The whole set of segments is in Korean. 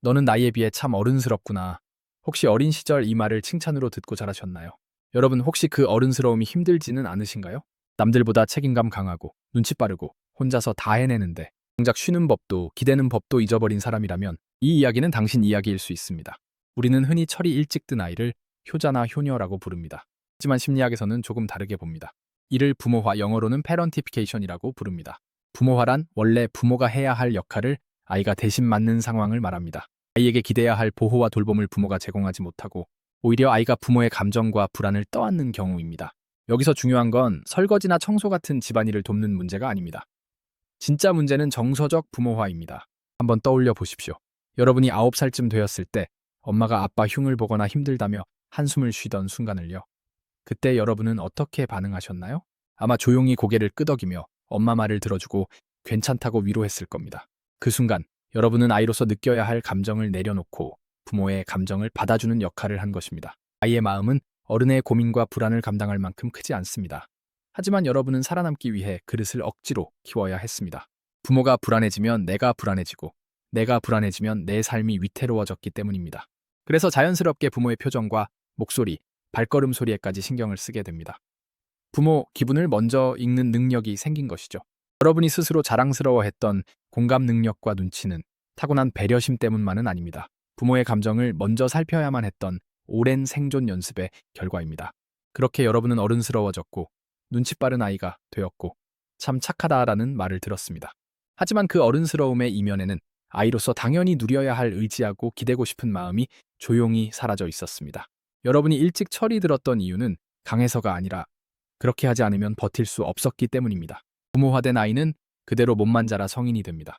너는 나이에 비해 참 어른스럽구나. 혹시 어린 시절 이 말을 칭찬으로 듣고 자라셨나요? 여러분 혹시 그 어른스러움이 힘들지는 않으신가요? 남들보다 책임감 강하고 눈치 빠르고 혼자서 다 해내는데 정작 쉬는 법도 기대는 법도 잊어버린 사람이라면 이 이야기는 당신 이야기일 수 있습니다. 우리는 흔히 철이 일찍 든 아이를 효자나 효녀라고 부릅니다. 하지만 심리학에서는 조금 다르게 봅니다. 이를 부모화, 영어로는 패런티피케이션이라고 부릅니다. 부모화란 원래 부모가 해야 할 역할을 아이가 대신 맡는 상황을 말합니다. 아이에게 기대야 할 보호와 돌봄을 부모가 제공하지 못하고 오히려 아이가 부모의 감정과 불안을 떠안는 경우입니다. 여기서 중요한 건 설거지나 청소 같은 집안일을 돕는 문제가 아닙니다. 진짜 문제는 정서적 부모화입니다. 한번 떠올려 보십시오. 여러분이 9살쯤 되었을 때 엄마가 아빠 흉을 보거나 힘들다며 한숨을 쉬던 순간을요. 그때 여러분은 어떻게 반응하셨나요? 아마 조용히 고개를 끄덕이며 엄마 말을 들어주고 괜찮다고 위로했을 겁니다. 그 순간 여러분은 아이로서 느껴야 할 감정을 내려놓고 부모의 감정을 받아주는 역할을 한 것입니다. 아이의 마음은 어른의 고민과 불안을 감당할 만큼 크지 않습니다. 하지만 여러분은 살아남기 위해 그릇을 억지로 키워야 했습니다. 부모가 불안해지면 내가 불안해지고 내가 불안해지면 내 삶이 위태로워졌기 때문입니다. 그래서 자연스럽게 부모의 표정과 목소리, 발걸음 소리에까지 신경을 쓰게 됩니다. 부모 기분을 먼저 읽는 능력이 생긴 것이죠. 여러분이 스스로 자랑스러워했던 공감 능력과 눈치는 타고난 배려심 때문만은 아닙니다. 부모의 감정을 먼저 살펴야만 했던 오랜 생존 연습의 결과입니다. 그렇게 여러분은 어른스러워졌고 눈치 빠른 아이가 되었고 참 착하다라는 말을 들었습니다. 하지만 그 어른스러움의 이면에는 아이로서 당연히 누려야 할 의지하고 기대고 싶은 마음이 조용히 사라져 있었습니다. 여러분이 일찍 철이 들었던 이유는 강해서가 아니라 그렇게 하지 않으면 버틸 수 없었기 때문입니다. 부모화된 아이는 그대로 몸만 자라 성인이 됩니다.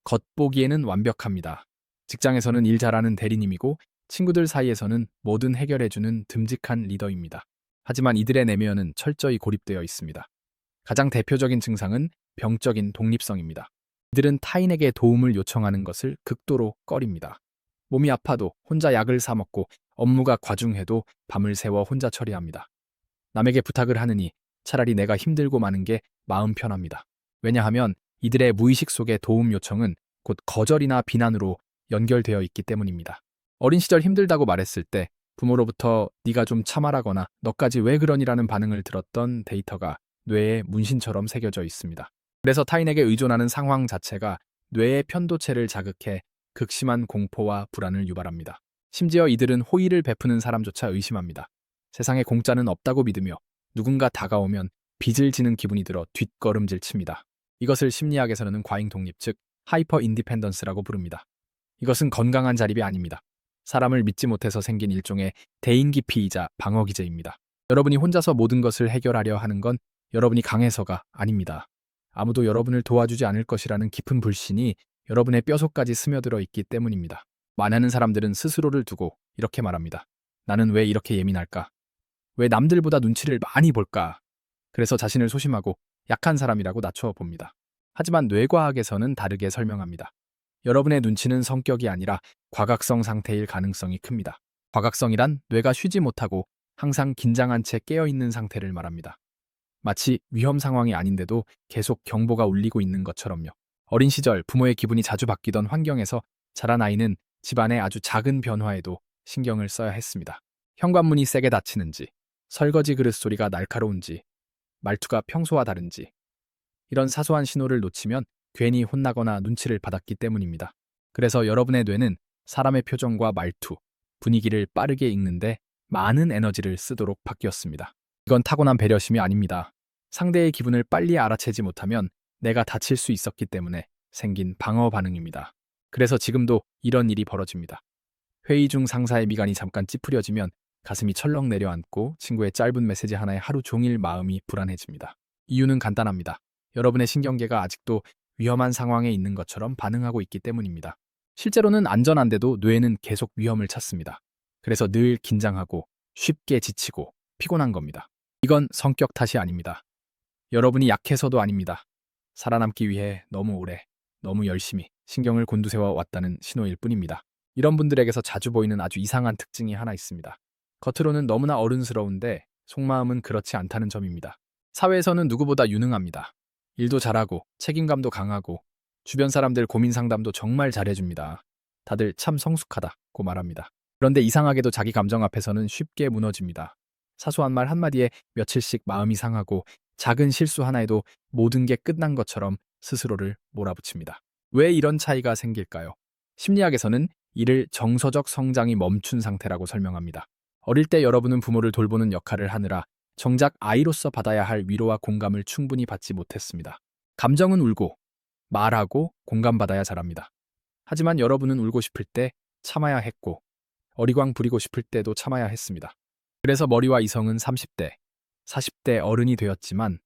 겉보기에는 완벽합니다. 직장에서는 일 잘하는 대리님이고 친구들 사이에서는 뭐든 해결해주는 듬직한 리더입니다. 하지만 이들의 내면은 철저히 고립되어 있습니다. 가장 대표적인 증상은 병적인 독립성입니다. 이들은 타인에게 도움을 요청하는 것을 극도로 꺼립니다. 몸이 아파도 혼자 약을 사 먹고 업무가 과중해도 밤을 새워 혼자 처리합니다. 남에게 부탁을 하느니 차라리 내가 힘들고 마는 게 마음 편합니다. 왜냐하면 이들의 무의식 속의 도움 요청은 곧 거절이나 비난으로 연결되어 있기 때문입니다. 어린 시절 힘들다고 말했을 때 부모로부터 네가 좀 참아라거나 너까지 왜 그러니라는 반응을 들었던 데이터가 뇌에 문신처럼 새겨져 있습니다. 그래서 타인에게 의존하는 상황 자체가 뇌의 편도체를 자극해 극심한 공포와 불안을 유발합니다. 심지어 이들은 호의를 베푸는 사람조차 의심합니다. 세상에 공짜는 없다고 믿으며 누군가 다가오면 빚을 지는 기분이 들어 뒷걸음질 칩니다. 이것을 심리학에서는 과잉 독립, 즉 하이퍼 인디펜던스라고 부릅니다. 이것은 건강한 자립이 아닙니다. 사람을 믿지 못해서 생긴 일종의 대인기피이자 방어기제입니다. 여러분이 혼자서 모든 것을 해결하려 하는 건 여러분이 강해서가 아닙니다. 아무도 여러분을 도와주지 않을 것이라는 깊은 불신이 여러분의 뼈속까지 스며들어 있기 때문입니다. 많은 사람들은 스스로를 두고 이렇게 말합니다. 나는 왜 이렇게 예민할까? 왜 남들보다 눈치를 많이 볼까? 그래서 자신을 소심하고 약한 사람이라고 낮춰봅니다. 하지만 뇌과학에서는 다르게 설명합니다. 여러분의 눈치는 성격이 아니라 과각성 상태일 가능성이 큽니다. 과각성이란 뇌가 쉬지 못하고 항상 긴장한 채 깨어있는 상태를 말합니다. 마치 위험 상황이 아닌데도 계속 경보가 울리고 있는 것처럼요. 어린 시절 부모의 기분이 자주 바뀌던 환경에서 자란 아이는 집안의 아주 작은 변화에도 신경을 써야 했습니다. 현관문이 세게 닫히는지, 설거지 그릇 소리가 날카로운지, 말투가 평소와 다른지, 이런 사소한 신호를 놓치면 괜히 혼나거나 눈치를 받았기 때문입니다. 그래서 여러분의 뇌는 사람의 표정과 말투, 분위기를 빠르게 읽는데 많은 에너지를 쓰도록 바뀌었습니다. 이건 타고난 배려심이 아닙니다. 상대의 기분을 빨리 알아채지 못하면 내가 다칠 수 있었기 때문에 생긴 방어 반응입니다. 그래서 지금도 이런 일이 벌어집니다. 회의 중 상사의 미간이 잠깐 찌푸려지면 가슴이 철렁 내려앉고 친구의 짧은 메시지 하나에 하루 종일 마음이 불안해집니다. 이유는 간단합니다. 여러분의 신경계가 아직도 위험한 상황에 있는 것처럼 반응하고 있기 때문입니다. 실제로는 안전한데도 뇌는 계속 위험을 찾습니다. 그래서 늘 긴장하고 쉽게 지치고 피곤한 겁니다. 이건 성격 탓이 아닙니다. 여러분이 약해서도 아닙니다. 살아남기 위해 너무 오래, 너무 열심히 신경을 곤두세워 왔다는 신호일 뿐입니다. 이런 분들에게서 자주 보이는 아주 이상한 특징이 하나 있습니다. 겉으로는 너무나 어른스러운데 속마음은 그렇지 않다는 점입니다. 사회에서는 누구보다 유능합니다. 일도 잘하고 책임감도 강하고 주변 사람들 고민 상담도 정말 잘해줍니다. 다들 참 성숙하다고 말합니다. 그런데 이상하게도 자기 감정 앞에서는 쉽게 무너집니다. 사소한 말 한마디에 며칠씩 마음이 상하고 작은 실수 하나에도 모든 게 끝난 것처럼 스스로를 몰아붙입니다. 왜 이런 차이가 생길까요? 심리학에서는 이를 정서적 성장이 멈춘 상태라고 설명합니다. 어릴 때 여러분은 부모를 돌보는 역할을 하느라 정작 아이로서 받아야 할 위로와 공감을 충분히 받지 못했습니다. 감정은 울고, 말하고, 공감받아야 자랍니다. 하지만 여러분은 울고 싶을 때 참아야 했고, 어리광 부리고 싶을 때도 참아야 했습니다. 그래서 머리와 이성은 30대, 40대 어른이 되었지만,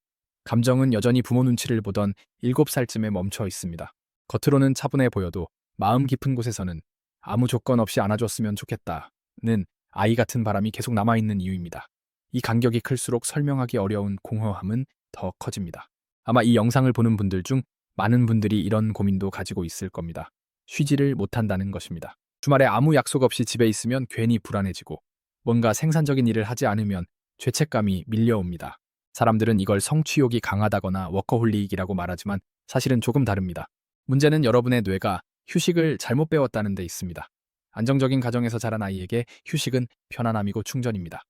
감정은 여전히 부모 눈치를 보던 7살쯤에 멈춰 있습니다. 겉으로는 차분해 보여도 마음 깊은 곳에서는 아무 조건 없이 안아줬으면 좋겠다는 아이 같은 바람이 계속 남아있는 이유입니다. 이 간격이 클수록 설명하기 어려운 공허함은 더 커집니다. 아마 이 영상을 보는 분들 중 많은 분들이 이런 고민도 가지고 있을 겁니다. 쉬지를 못한다는 것입니다. 주말에 아무 약속 없이 집에 있으면 괜히 불안해지고 뭔가 생산적인 일을 하지 않으면 죄책감이 밀려옵니다. 사람들은 이걸 성취욕이 강하다거나 워커홀릭이라고 말하지만 사실은 조금 다릅니다. 문제는 여러분의 뇌가 휴식을 잘못 배웠다는 데 있습니다. 안정적인 가정에서 자란 아이에게 휴식은 편안함이고 충전입니다.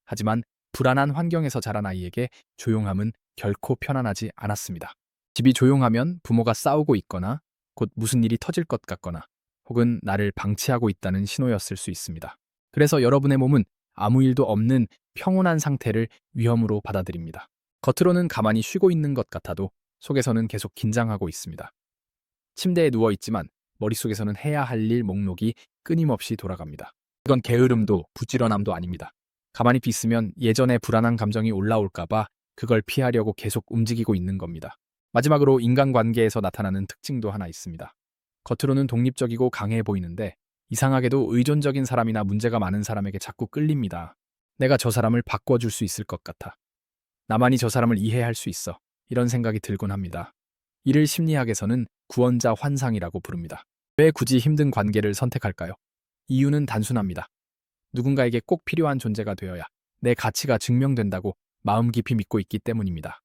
하지만 불안한 환경에서 자란 아이에게 조용함은 결코 편안하지 않았습니다. 집이 조용하면 부모가 싸우고 있거나 곧 무슨 일이 터질 것 같거나 혹은 나를 방치하고 있다는 신호였을 수 있습니다. 그래서 여러분의 몸은 아무 일도 없는 평온한 상태를 위험으로 받아들입니다. 겉으로는 가만히 쉬고 있는 것 같아도 속에서는 계속 긴장하고 있습니다. 침대에 누워 있지만 머릿속에서는 해야 할 일 목록이 끊임없이 돌아갑니다. 이건 게으름도 부지런함도 아닙니다. 가만히 있으면 예전에 불안한 감정이 올라올까봐 그걸 피하려고 계속 움직이고 있는 겁니다. 마지막으로 인간관계에서 나타나는 특징도 하나 있습니다. 겉으로는 독립적이고 강해 보이는데 이상하게도 의존적인 사람이나 문제가 많은 사람에게 자꾸 끌립니다. 내가 저 사람을 바꿔줄 수 있을 것 같아. 나만이 저 사람을 이해할 수 있어. 이런 생각이 들곤 합니다. 이를 심리학에서는 구원자 환상이라고 부릅니다. 왜 굳이 힘든 관계를 선택할까요? 이유는 단순합니다. 누군가에게 꼭 필요한 존재가 되어야 내 가치가 증명된다고 마음 깊이 믿고 있기 때문입니다.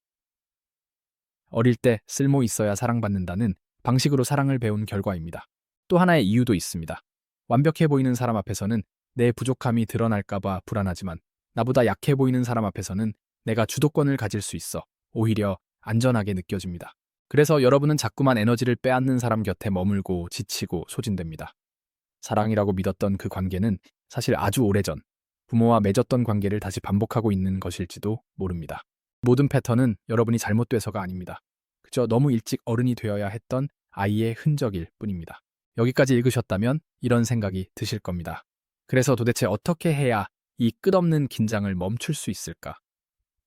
어릴 때 쓸모 있어야 사랑받는다는 방식으로 사랑을 배운 결과입니다. 또 하나의 이유도 있습니다. 완벽해 보이는 사람 앞에서는 내 부족함이 드러날까봐 불안하지만 나보다 약해 보이는 사람 앞에서는 내가 주도권을 가질 수 있어 오히려 안전하게 느껴집니다. 그래서 여러분은 자꾸만 에너지를 빼앗는 사람 곁에 머물고 지치고 소진됩니다. 사랑이라고 믿었던 그 관계는 사실 아주 오래전 부모와 맺었던 관계를 다시 반복하고 있는 것일지도 모릅니다. 모든 패턴은 여러분이 잘못돼서가 아닙니다. 그저 너무 일찍 어른이 되어야 했던 아이의 흔적일 뿐입니다. 여기까지 읽으셨다면 이런 생각이 드실 겁니다. 그래서 도대체 어떻게 해야 이 끝없는 긴장을 멈출 수 있을까?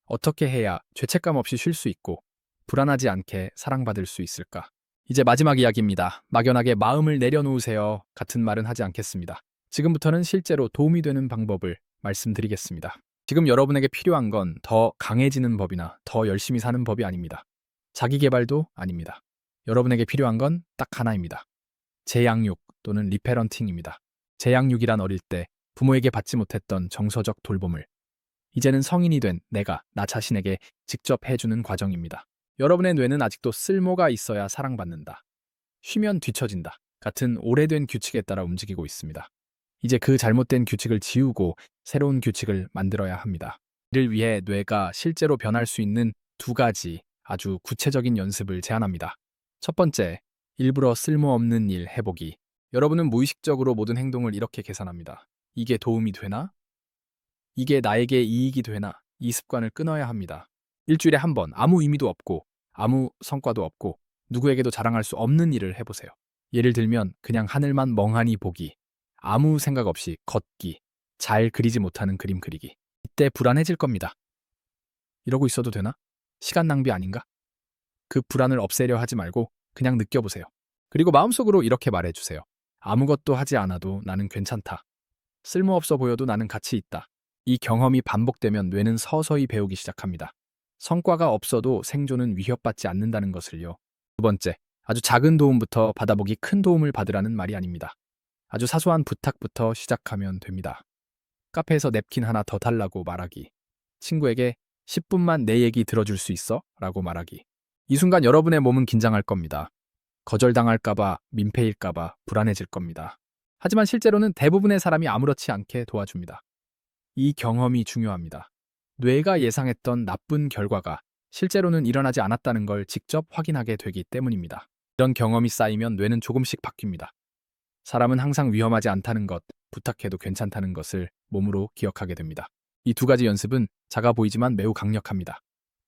어떻게 해야 죄책감 없이 쉴 수 있고 불안하지 않게 사랑받을 수 있을까? 이제 마지막 이야기입니다. 막연하게 마음을 내려놓으세요 같은 말은 하지 않겠습니다. 지금부터는 실제로 도움이 되는 방법을 말씀드리겠습니다. 지금 여러분에게 필요한 건 더 강해지는 법이나 더 열심히 사는 법이 아닙니다. 자기 개발도 아닙니다. 여러분에게 필요한 건 딱 하나입니다. 재양육 또는 리페런팅입니다. 재양육이란 어릴 때 부모에게 받지 못했던 정서적 돌봄을 이제는 성인이 된 내가 나 자신에게 직접 해주는 과정입니다. 여러분의 뇌는 아직도 쓸모가 있어야 사랑받는다. 쉬면 뒤처진다. 같은 오래된 규칙에 따라 움직이고 있습니다. 이제 그 잘못된 규칙을 지우고 새로운 규칙을 만들어야 합니다. 이를 위해 뇌가 실제로 변할 수 있는 2가지 아주 구체적인 연습을 제안합니다. 첫 번째, 일부러 쓸모없는 일 해보기. 여러분은 무의식적으로 모든 행동을 이렇게 계산합니다. 이게 도움이 되나? 이게 나에게 이익이 되나? 이 습관을 끊어야 합니다. 일주일에 한 번 아무 의미도 없고 아무 성과도 없고 누구에게도 자랑할 수 없는 일을 해보세요. 예를 들면 그냥 하늘만 멍하니 보기, 아무 생각 없이 걷기, 잘 그리지 못하는 그림 그리기. 이때 불안해질 겁니다. 이러고 있어도 되나? 시간 낭비 아닌가? 그 불안을 없애려 하지 말고 그냥 느껴보세요. 그리고 마음속으로 이렇게 말해주세요. 아무것도 하지 않아도 나는 괜찮다. 쓸모없어 보여도 나는 가치 있다. 이 경험이 반복되면 뇌는 서서히 배우기 시작합니다. 성과가 없어도 생존은 위협받지 않는다는 것을요. 두 번째, 아주 작은 도움부터 받아보기 큰 도움을 받으라는 말이 아닙니다. 아주 사소한 부탁부터 시작하면 됩니다. 카페에서 냅킨 하나 더 달라고 말하기. 친구에게 10분만 내 얘기 들어줄 수 있어? 라고 말하기. 이 순간 여러분의 몸은 긴장할 겁니다. 거절당할까봐, 민폐일까봐 불안해질 겁니다. 하지만 실제로는 대부분의 사람이 아무렇지 않게 도와줍니다. 이 경험이 중요합니다. 뇌가 예상했던 나쁜 결과가 실제로는 일어나지 않았다는 걸 직접 확인하게 되기 때문입니다. 이런 경험이 쌓이면 뇌는 조금씩 바뀝니다. 사람은 항상 위험하지 않다는 것, 부탁해도 괜찮다는 것을 몸으로 기억하게 됩니다. 이 두 가지 연습은 작아 보이지만 매우 강력합니다.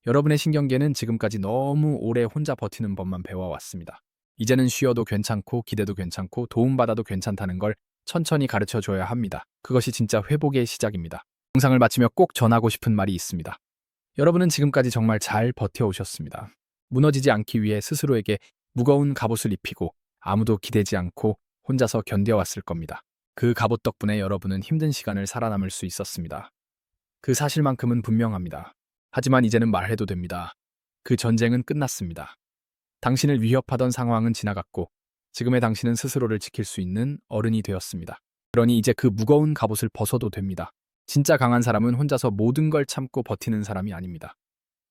여러분의 신경계는 지금까지 너무 오래 혼자 버티는 법만 배워왔습니다. 이제는 쉬어도 괜찮고 기대도 괜찮고 도움받아도 괜찮다는 걸 천천히 가르쳐 줘야 합니다. 그것이 진짜 회복의 시작입니다. 영상을 마치며 꼭 전하고 싶은 말이 있습니다. 여러분은 지금까지 정말 잘 버텨오셨습니다. 무너지지 않기 위해 스스로에게 무거운 갑옷을 입히고 아무도 기대지 않고 혼자서 견뎌왔을 겁니다. 그 갑옷 덕분에 여러분은 힘든 시간을 살아남을 수 있었습니다. 그 사실만큼은 분명합니다. 하지만 이제는 말해도 됩니다. 그 전쟁은 끝났습니다. 당신을 위협하던 상황은 지나갔고 지금의 당신은 스스로를 지킬 수 있는 어른이 되었습니다. 그러니 이제 그 무거운 갑옷을 벗어도 됩니다. 진짜 강한 사람은 혼자서 모든 걸 참고 버티는 사람이 아닙니다.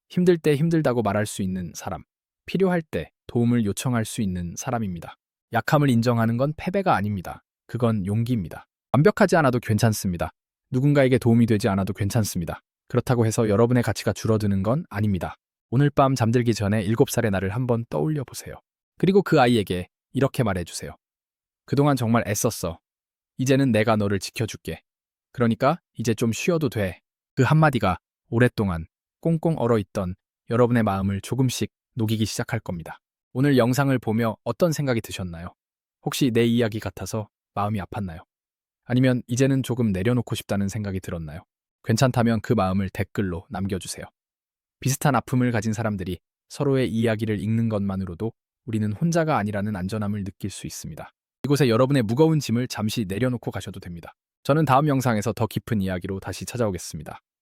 힘들 때 힘들다고 말할 수 있는 사람, 필요할 때 도움을 요청할 수 있는 사람입니다. 약함을 인정하는 건 패배가 아닙니다. 그건 용기입니다. 완벽하지 않아도 괜찮습니다. 누군가에게 도움이 되지 않아도 괜찮습니다. 그렇다고 해서 여러분의 가치가 줄어드는 건 아닙니다. 오늘 밤 잠들기 전에 7살의 나를 한번 떠올려 보세요. 그리고 그 아이에게 이렇게 말해주세요. 그동안 정말 애썼어. 이제는 내가 너를 지켜줄게. 그러니까 이제 좀 쉬어도 돼. 그 한마디가 오랫동안 꽁꽁 얼어있던 여러분의 마음을 조금씩 녹이기 시작할 겁니다. 오늘 영상을 보며 어떤 생각이 드셨나요? 혹시 내 이야기 같아서 마음이 아팠나요? 아니면 이제는 조금 내려놓고 싶다는 생각이 들었나요? 괜찮다면 그 마음을 댓글로 남겨주세요. 비슷한 아픔을 가진 사람들이 서로의 이야기를 읽는 것만으로도 우리는 혼자가 아니라는 안전함을 느낄 수 있습니다. 이곳에 여러분의 무거운 짐을 잠시 내려놓고 가셔도 됩니다. 저는 다음 영상에서 더 깊은 이야기로 다시 찾아오겠습니다.